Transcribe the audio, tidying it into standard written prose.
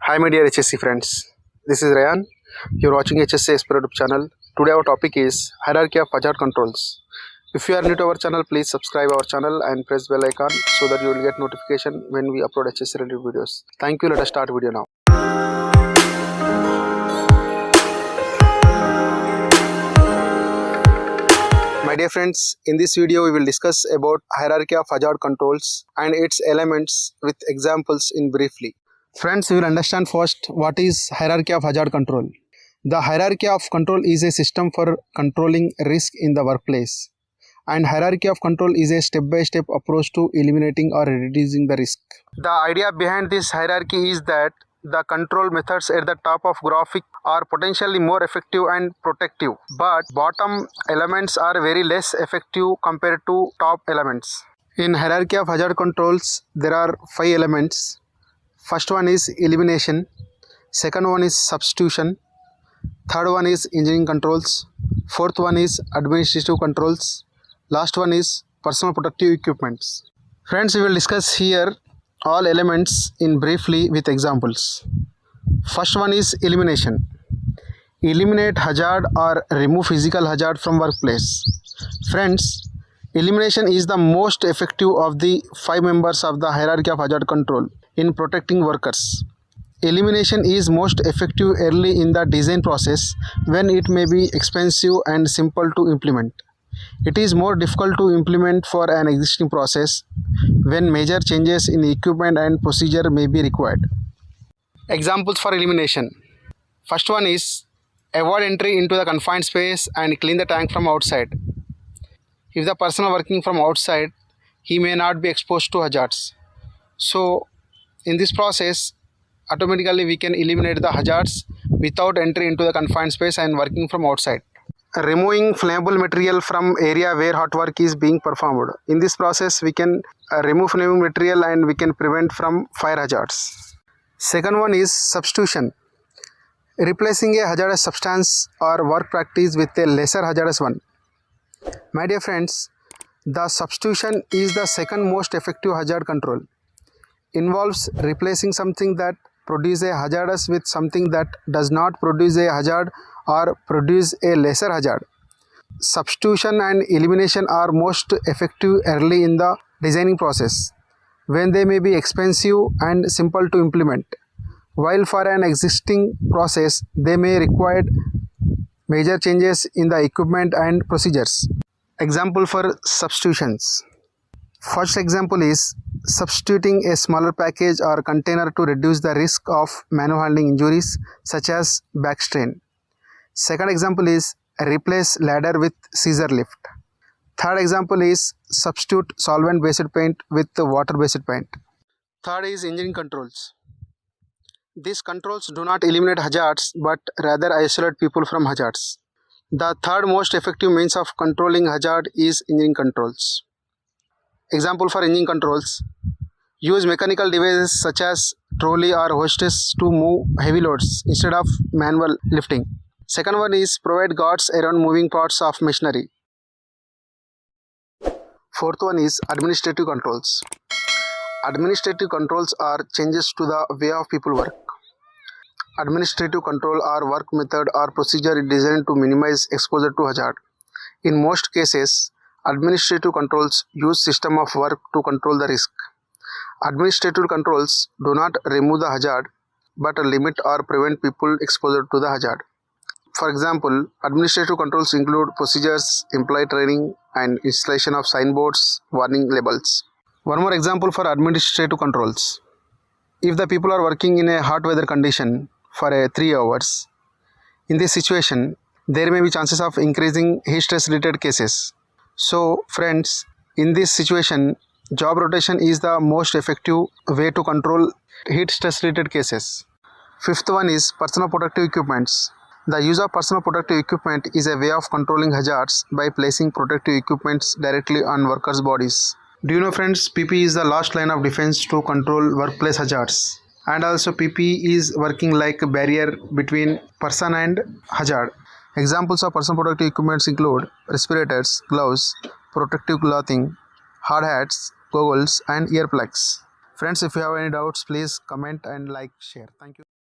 Hi my dear HSC friends, this is Rayan. You're watching HSC Expert YouTube channel. Today our topic is hierarchy of hazard controls. If you are new to our channel, please subscribe our channel and press bell icon so that you will get notification when we upload HSC related videos. Thank you. Let us start video now. My dear friends, in this video we will discuss about hierarchy of hazard controls and its elements with examples in briefly. Friends, we will understand first what is hierarchy of hazard control. The hierarchy of control is a system for controlling risk in the workplace, and hierarchy of control is a step-by-step approach to eliminating or reducing the risk. The idea behind this hierarchy is that the control methods at the top of graphic are potentially more effective and protective, but bottom elements are very less effective compared to top elements. In hierarchy of hazard controls, there are 5 elements. First one is elimination, second one is substitution, third one is engineering controls, fourth one is administrative controls, last one is personal protective equipments. Friends, we will discuss here all elements in briefly with examples. First one is elimination. Eliminate hazard or remove physical hazard from workplace. Friends, elimination is the most effective of the 5 members of the hierarchy of hazard control in protecting workers. Elimination is most effective early in the design process when it may be expensive and simple to implement. It is more difficult to implement for an existing process when major changes in equipment and procedure may be required. Examples for elimination. First one is avoid entry into the confined space and clean the tank from outside. If the person is working from outside, he may not be exposed to hazards. So in this process, automatically we can eliminate the hazards without entry into the confined space and working from outside. Removing flammable material from area where hot work is being performed. In this process, we can remove flammable material and we can prevent from fire hazards. Second one is substitution. Replacing a hazardous substance or work practice with a lesser hazardous one. My dear friends, the substitution is the second most effective hazard control. Involves replacing something that produces a hazardous with something that does not produce a hazard or produce a lesser hazard. Substitution and elimination are most effective early in the designing process when they may be expensive and simple to implement, while for an existing process they may require major changes in the equipment and procedures. Example for substitutions. First example is substituting a smaller package or container to reduce the risk of manual handling injuries such as back strain. Second example is replace ladder with scissor lift. Third example is substitute solvent based paint with water based paint. Third is engineering controls. These controls do not eliminate hazards but rather isolate people from hazards. The third most effective means of controlling hazard is engineering controls. Example for engineering controls. Use mechanical devices such as trolley or hostess to move heavy loads instead of manual lifting. Second one is provide guards around moving parts of machinery. Fourth one is administrative controls. Administrative controls are changes to the way of people work. Administrative control are work method or procedure designed to minimize exposure to hazard. In most cases, administrative controls use system of work to control the risk. Administrative controls do not remove the hazard but limit or prevent people exposure to the hazard. For example, administrative controls include procedures, employee training, and installation of signboards, warning labels. One more example for administrative controls. If the people are working in a hot weather condition for 3 hours, in this situation, there may be chances of increasing heat stress related cases. So friends, in this situation, job rotation is the most effective way to control heat stress related cases. Fifth one is personal protective equipments. The use of personal protective equipment is a way of controlling hazards by placing protective equipments directly on workers' bodies. Do you know friends, PPE is the last line of defense to control workplace hazards. And also PPE is working like a barrier between person and hazard. Examples of personal protective equipments include respirators, gloves, protective clothing, hard hats, goggles and earplugs. Friends, if you have any doubts, please comment and like, share. Thank you.